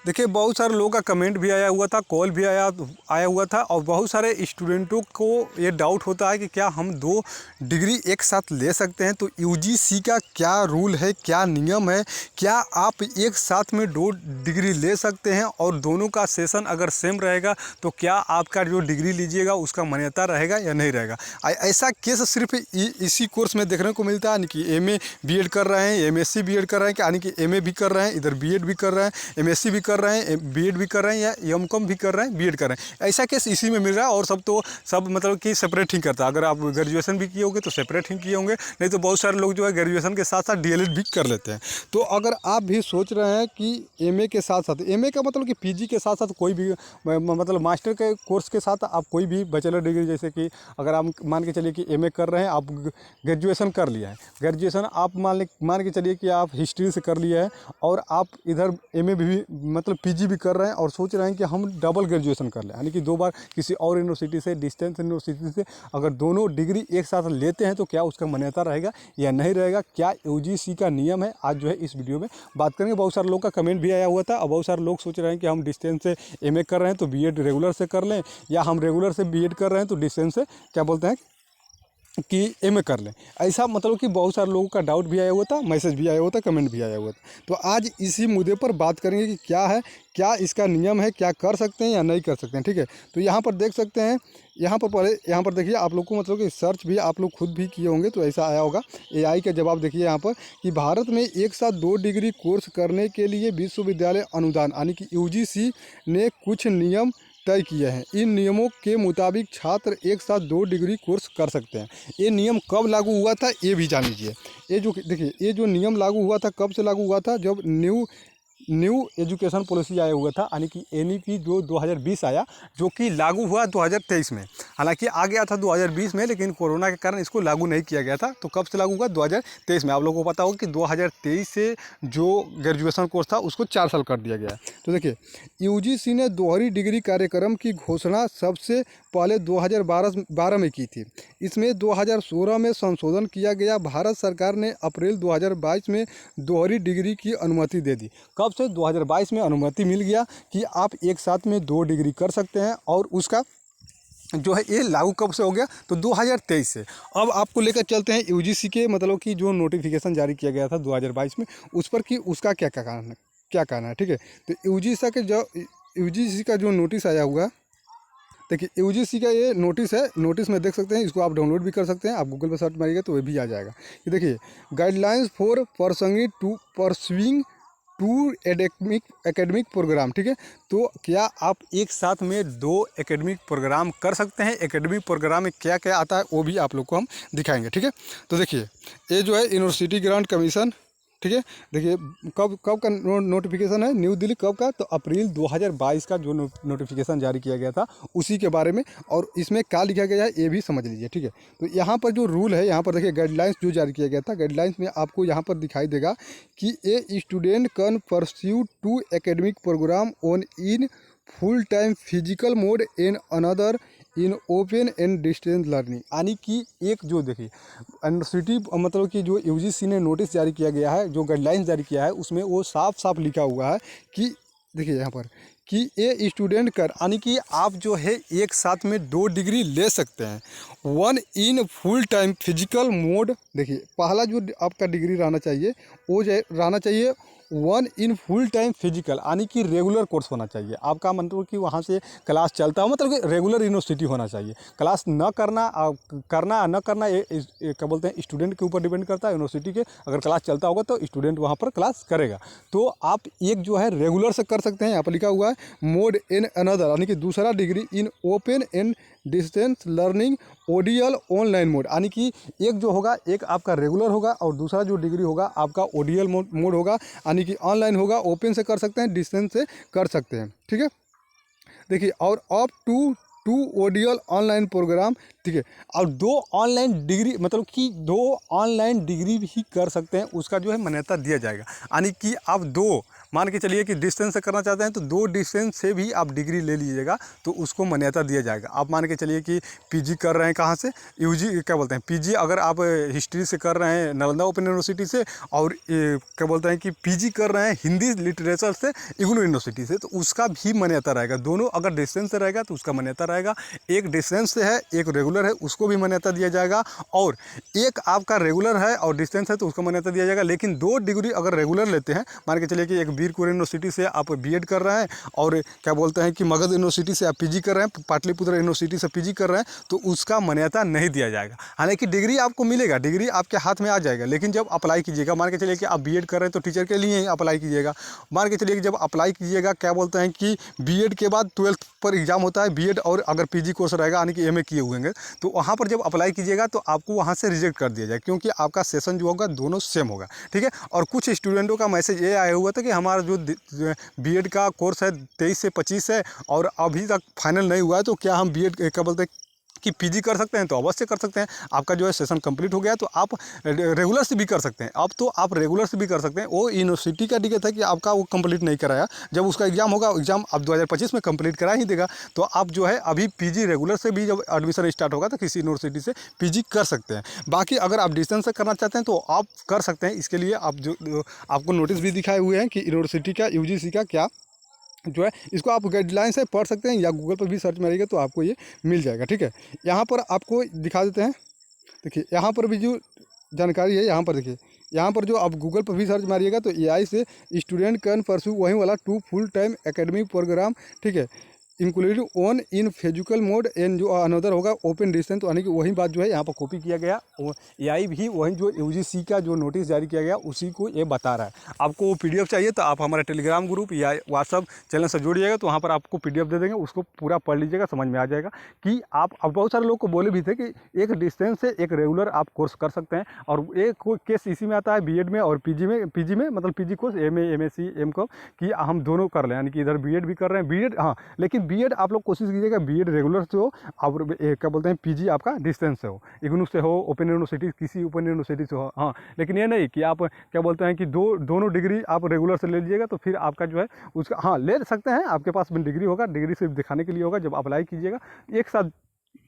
देखिए, बहुत सारे लोगों का कमेंट भी आया हुआ था, कॉल भी आया हुआ था और बहुत सारे स्टूडेंटों को ये डाउट होता है कि क्या हम 2 डिग्री एक साथ ले सकते हैं। तो यूजीसी का क्या रूल है, क्या नियम है, क्या आप एक साथ में 2 डिग्री ले सकते हैं और दोनों का सेशन अगर सेम रहेगा तो क्या आपका जो डिग्री लीजिएगा उसका मान्यता रहेगा या नहीं रहेगा। ऐसा केस सिर्फ इसी कोर्स में देखने को मिलता है, यानी कि एमए बीएड कर रहे हैं, एमएससी बीएड कर रहे हैं, यानी कि एमए भी कर रहे हैं, इधर बीएड भी कर रहे हैं, एमएससी भी कर रहे हैं, बीएड भी कर रहे हैं या एमकॉम भी कर रहे हैं, बीएड कर रहे हैं। ऐसा केस इसी में मिल रहा है और सब मतलब कि सेपरेट ही करता है। अगर आप ग्रेजुएशन भी किए होंगे तो सेपरेट ही किए होंगे, नहीं तो बहुत सारे लोग जो है ग्रेजुएशन के साथ साथ डीएलएड भी कर लेते हैं। तो अगर आप भी सोच रहे हैं कि एमए के साथ साथ, एमए का मतलब कि पीजी के साथ साथ कोई भी मतलब मास्टर के कोर्स के साथ आप कोई भी बैचलर डिग्री, जैसे कि अगर आप मान के चलिए कि एमए कर रहे हैं, आप ग्रेजुएशन कर लिया है, ग्रेजुएशन आप मान के चलिए कि आप हिस्ट्री से कर लिया है और आप इधर एमए भी मतलब पीजी भी कर रहे हैं और सोच रहे हैं कि हम डबल ग्रेजुएशन कर लें, यानी कि 2 बार किसी और यूनिवर्सिटी से, डिस्टेंस यूनिवर्सिटी से अगर दोनों डिग्री एक साथ लेते हैं तो क्या उसका मान्यता रहेगा या नहीं रहेगा, क्या यूजीसी का नियम है, आज जो है इस वीडियो में बात करेंगे। बहुत सारे लोगों का कमेंट भी आया हुआ था और बहुत सारे लोग सोच रहे हैं कि हम डिस्टेंस से एमए कर रहे हैं तो बीएड रेगुलर से कर लें, या हम रेगुलर से बीएड कर रहे हैं तो डिस्टेंस से क्या बोलते हैं कि एमए कर लें। ऐसा मतलब कि बहुत सारे लोगों का डाउट भी आया हुआ था, मैसेज भी आया हुआ था, कमेंट भी आया हुआ था। तो आज इसी मुद्दे पर बात करेंगे कि क्या है, क्या इसका नियम है, क्या कर सकते हैं या नहीं कर सकते हैं। ठीक है, तो यहाँ पर देख सकते हैं, यहाँ पर देखिए आप लोग को मतलब कि सर्च भी आप लोग खुद भी किए होंगे तो ऐसा आया होगा। एआई का जवाब देखिए यहाँ पर कि भारत में एक साथ 2 डिग्री कोर्स करने के लिए विश्वविद्यालय अनुदान यानी कि यूजीसी ने कुछ नियम तय किए हैं। इन नियमों के मुताबिक छात्र एक साथ 2 डिग्री कोर्स कर सकते हैं। ये नियम कब लागू हुआ था ये भी जान लीजिए। ये जो देखिए, ये जो नियम लागू हुआ था, कब से लागू हुआ था, जब न्यू एजुकेशन पॉलिसी आया हुआ था, यानी कि एनईपी जो 2020 आया, जो कि लागू हुआ 2023 में। हालांकि आ गया था 2020 में, लेकिन कोरोना के कारण इसको लागू नहीं किया गया था। तो कब से लागू हुआ? 2023 में। आप लोगों को पता होगा कि 2023 से जो ग्रेजुएशन कोर्स था उसको 4 साल कर दिया गया। तो देखिए, यूजीसी ने दोहरी डिग्री कार्यक्रम की घोषणा सबसे पहले 2012 में की थी। इसमें 2016 में संशोधन किया गया। भारत सरकार ने अप्रैल 2022 में दोहरी डिग्री की अनुमति दे दी। कब से? 2022 में अनुमति मिल गया कि आप एक साथ में 2 डिग्री कर सकते हैं और उसका जो है ये लागू कब से हो गया? तो 2023 से। अब आपको लेकर चलते हैं यूजीसी के मतलब कि जो नोटिफिकेशन जारी किया गया था 2022 में, उस पर कि उसका क्या कहना है। ठीक है, तो यूजीसी का जो नोटिस आया हुआ, देखिए यूजीसी का ये नोटिस है। नोटिस में देख सकते हैं, इसको आप डाउनलोड भी कर सकते हैं। आप गूगल पर सर्च मारिएगा तो ये भी आ जाएगा। ये देखिए, guidelines for pursuing to academic program. ठीक है, तो क्या आप एक साथ में 2 एकेडमिक प्रोग्राम कर सकते हैं? एकेडमिक प्रोग्राम में क्या क्या आता है वो भी आप लोग को हम दिखाएंगे। ठीक है, तो देखिए ये जो है यूनिवर्सिटी ग्रांट कमीशन। ठीक है, देखिए कब कब का नोटिफिकेशन है, न्यू दिल्ली। कब का? तो अप्रैल 2022 का जो नोटिफिकेशन जारी किया गया था उसी के बारे में, और इसमें क्या लिखा गया है ये भी समझ लीजिए। ठीक है, तो यहाँ पर जो रूल है, यहाँ पर देखिए गाइडलाइंस जो जारी किया गया था, गाइडलाइंस में आपको यहाँ पर दिखाई देगा कि a student can pursue 2 academic program on in full time physical mode and another in open and distance learning. यानी कि एक जो देखिए यूनिवर्सिटी मतलब कि जो यूजीसी ने नोटिस जारी किया गया है, जो गाइडलाइंस जारी किया है, उसमें वो साफ साफ लिखा हुआ है कि देखिए यहाँ पर कि ये स्टूडेंट कर, यानी कि आप जो है एक साथ में 2 डिग्री ले सकते हैं। 1 इन फुल टाइम फिजिकल मोड। देखिए पहला जो आपका डिग्री रहना चाहिए वो रहना चाहिए 1 इन फुल टाइम फिजिकल, यानी कि रेगुलर कोर्स होना चाहिए आपका। मतलब कि वहाँ से क्लास चलता हो, मतलब कि रेगुलर यूनिवर्सिटी होना चाहिए। क्लास न करना करना न करना ये क्या बोलते हैं, स्टूडेंट के ऊपर डिपेंड करता है, यूनिवर्सिटी के। अगर क्लास चलता होगा तो स्टूडेंट वहाँ पर क्लास करेगा। तो आप एक जो है रेगुलर से कर सकते हैं। यहाँ पर लिखा हुआ है मोड इन अनदर, यानी कि दूसरा degree in open and distance learning ODL online mode, यानी कि एक जो होगा, एक आपका रेगुलर होगा और दूसरा जो डिग्री होगा आपका ओडीएल मोड होगा, यानी कि ऑनलाइन होगा। ओपन से कर सकते हैं, डिस्टेंस से कर सकते हैं। ठीक है, देखिए और up to ODL online program. ठीक है, और 2 ऑनलाइन डिग्री मतलब कि 2 ऑनलाइन डिग्री भी कर सकते हैं, उसका जो है मान्यता दिया जाएगा। यानी कि आप 2 मान के चलिए कि डिस्टेंस से करना चाहते हैं तो 2 डिस्टेंस से भी आप डिग्री ले लीजिएगा तो उसको मान्यता दिया जाएगा। आप मान के चलिए कि पीजी कर रहे हैं कहाँ से, यूजी क्या बोलते हैं, पीजी अगर आप हिस्ट्री से कर रहे हैं नालंदा ओपन यूनिवर्सिटी से, और क्या बोलते हैं कि पीजी कर रहे हैं हिंदी लिटरेचर से इग्नू यूनिवर्सिटी से, तो उसका भी मान्यता रहेगा। दोनों अगर डिस्टेंस से रहेगा तो उसका मान्यता रहेगा, एक डिस्टेंस से है एक रेगुलर है उसको भी मान्यता दिया जाएगा, और एक आपका रेगुलर है और डिस्टेंस है तो उसको मान्यता दिया जाएगा। लेकिन 2 डिग्री अगर रेगुलर लेते हैं, मान के चलिए कि एक वीर कुंवर यूनिवर्सिटी से आप बीएड कर रहे हैं और क्या बोलते हैं कि मगध यूनिवर्सिटी से आप पीजी कर रहे हैं, पाटलिपुत्र यूनिवर्सिटी से पीजी कर रहे हैं, तो उसका मान्यता नहीं दिया जाएगा। हालांकि डिग्री आपको मिलेगा, डिग्री आपके हाथ में आ जाएगा, लेकिन जब अप्लाई कीजिएगा, मान के चलिए कि आप बीएड कर रहे हैं तो टीचर के लिए ही अप्लाई कीजिएगा। मान के चलिए कि जब अप्लाई कीजिएगा, क्या बोलते हैं कि बीएड के बाद 12th पर एग्जाम होता है, बीएड और अगर पीजी कोर्स रहेगा यानी कि एमए किए हुए हैं, तो वहाँ पर जब अप्लाई कीजिएगा तो आपको वहाँ से रिजेक्ट कर दिया जाए, क्योंकि आपका सेशन जो होगा दोनों सेम होगा, ठीक है। और कुछ स्टूडेंटों का मैसेज ये आया हुआ था कि हमारा जो बीएड का कोर्स है 23 से 25 है और अभी तक फाइनल नहीं हुआ है, तो क्या हम बीएड क्या बोलते हैं कि पीजी कर सकते हैं? तो अवश्य कर सकते हैं। आपका जो है सेशन कंप्लीट हो गया तो आप रेगुलर से भी कर सकते हैं। अब तो आप रेगुलर से भी कर सकते हैं। वो यूनिवर्सिटी का दिक्कत है कि आपका वो कंप्लीट नहीं कराया, जब उसका एग्जाम होगा, एग्जाम अब 2025 में कंप्लीट करा ही देगा, तो आप जो है अभी पीजी रेगुलर से भी जब एडमिशन स्टार्ट होगा तो किसी यूनिवर्सिटी से पीजी कर सकते हैं। बाकी अगर आप डिस्टेंस से करना चाहते हैं तो आप कर सकते हैं। इसके लिए आप जो आपको नोटिस भी दिखाए हुए हैं कि यूनिवर्सिटी का यूजीसी का क्या जो है, इसको आप गाइडलाइन से पढ़ सकते हैं या गूगल पर भी सर्च मारिएगा तो आपको ये मिल जाएगा, ठीक है। यहाँ पर आपको दिखा देते हैं, देखिए यहाँ पर भी जो जानकारी है, यहाँ पर देखिए, यहाँ पर जो आप गूगल पर भी सर्च मारिएगा तो एआई से स्टूडेंट कैन परस्यू वही वाला 2 फुल टाइम एकेडमिक प्रोग्राम, ठीक है, including on in physical mode and जो अनदर होगा ओपन डिस्टेंस, तो यानी कि वही बात जो है यहाँ पर कॉपी किया गया, एआई भी वही जो यूजीसी का जो नोटिस जारी किया गया उसी को ये बता रहा है। आपको वो पीडीएफ चाहिए तो आप हमारे टेलीग्राम ग्रुप या व्हाट्सअप चैनल से जुड़िएगा, तो वहाँ पर आपको पीडीएफ दे देंगे, उसको पूरा पढ़ लीजिएगा, समझ में आ जाएगा कि आप। अब बहुत सारे लोग को बोले भी थे कि एक डिस्टेंस से एक रेगुलर आप कोर्स कर सकते हैं, और एक कोई केस इसी में आता है बीएड में और पीजी में मतलब PG course MA MSc MCom कि हम दोनों कर लें, यानी कि इधर बीएड भी कर रहे हैं, बीएड हाँ, लेकिन बीएड आप लोग कोशिश कीजिएगा बीएड रेगुलर से हो और क्या बोलते हैं पीजी आपका डिस्टेंस से हो, इग्नू से हो, ओपन यूनिवर्सिटी किसी ओपन यूनिवर्सिटी से हो, हाँ। लेकिन ये नहीं कि आप क्या बोलते हैं कि दोनों डिग्री आप रेगुलर से ले लीजिएगा तो फिर आपका जो है उसका, हाँ ले सकते हैं, आपके पास में डिग्री होगा, डिग्री सिर्फ दिखाने के लिए होगा। जब अप्लाई कीजिएगा एक साथ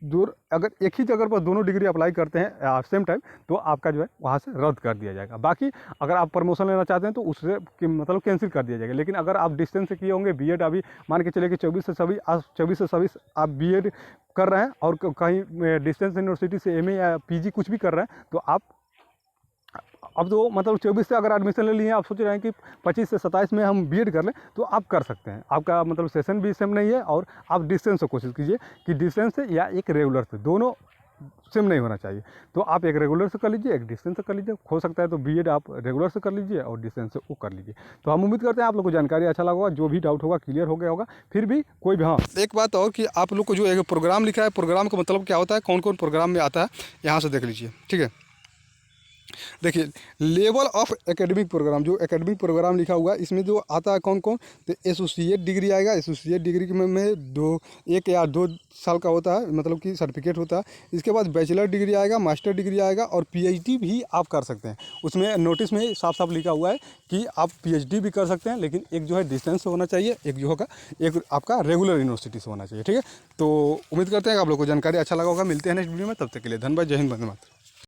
दूर, अगर एक ही जगह पर दोनों डिग्री अप्लाई करते हैं सेम टाइम तो आपका जो है वहाँ से रद्द कर दिया जाएगा। बाकी अगर आप प्रमोशन लेना चाहते हैं तो उससे मतलब कैंसिल कर दिया जाएगा। लेकिन अगर आप डिस्टेंस से किए होंगे बीएड, अभी मान के चलिए कि 24 से 26 आप बीएड कर रहे हैं और कहीं डिस्टेंस यूनिवर्सिटी से एमए या पीजी कुछ भी कर रहे हैं, तो आप अब तो मतलब 24 से अगर एडमिशन ले लिए, आप सोच रहे हैं कि 25 से 27 में हम बीएड कर लें, तो आप कर सकते हैं। आपका मतलब सेशन भी सेम नहीं है, और आप डिस्टेंस से कोशिश कीजिए कि डिस्टेंस से या एक रेगुलर से, दोनों सेम नहीं होना चाहिए। तो आप एक रेगुलर से कर लीजिए, एक डिस्टेंस से कर लीजिए, हो सकता है तो बीएड आप रेगुलर से कर लीजिए और डिस्टेंस से वो कर लीजिए। तो हम उम्मीद करते हैं आप लोग को जानकारी अच्छा लगा होगा, जो भी डाउट होगा क्लियर हो गया होगा। फिर भी कोई भी, हाँ एक बात और कि आप लोग को जो एक प्रोग्राम लिखा है, प्रोग्राम का मतलब क्या होता है, कौन कौन प्रोग्राम में आता है, यहाँ से देख लीजिए, ठीक है। देखिए लेवल ऑफ एकेडमिक प्रोग्राम, जो एकेडमिक प्रोग्राम लिखा हुआ है इसमें जो आता है कौन कौन, तो एसोसिएट डिग्री आएगा। एसोसिएट डिग्री में 1 या 2 साल का होता है, मतलब कि सर्टिफिकेट होता है। इसके बाद बैचलर डिग्री आएगा, मास्टर डिग्री आएगा, और पीएचडी भी आप कर सकते हैं। उसमें नोटिस में साफ साफ लिखा हुआ है कि आप पीएचडी भी कर सकते हैं, लेकिन एक जो है डिस्टेंस से होना चाहिए, एक जो होगा एक आपका रेगुलर यूनिवर्सिटी से होना चाहिए, ठीक है। तो उम्मीद करते हैं कि आप लोग को जानकारी अच्छा लगा होगा। मिलते हैं नेक्स्ट वीडियो में, तब तक के लिए धन्यवाद। जय हिंद, वंदे मातरम।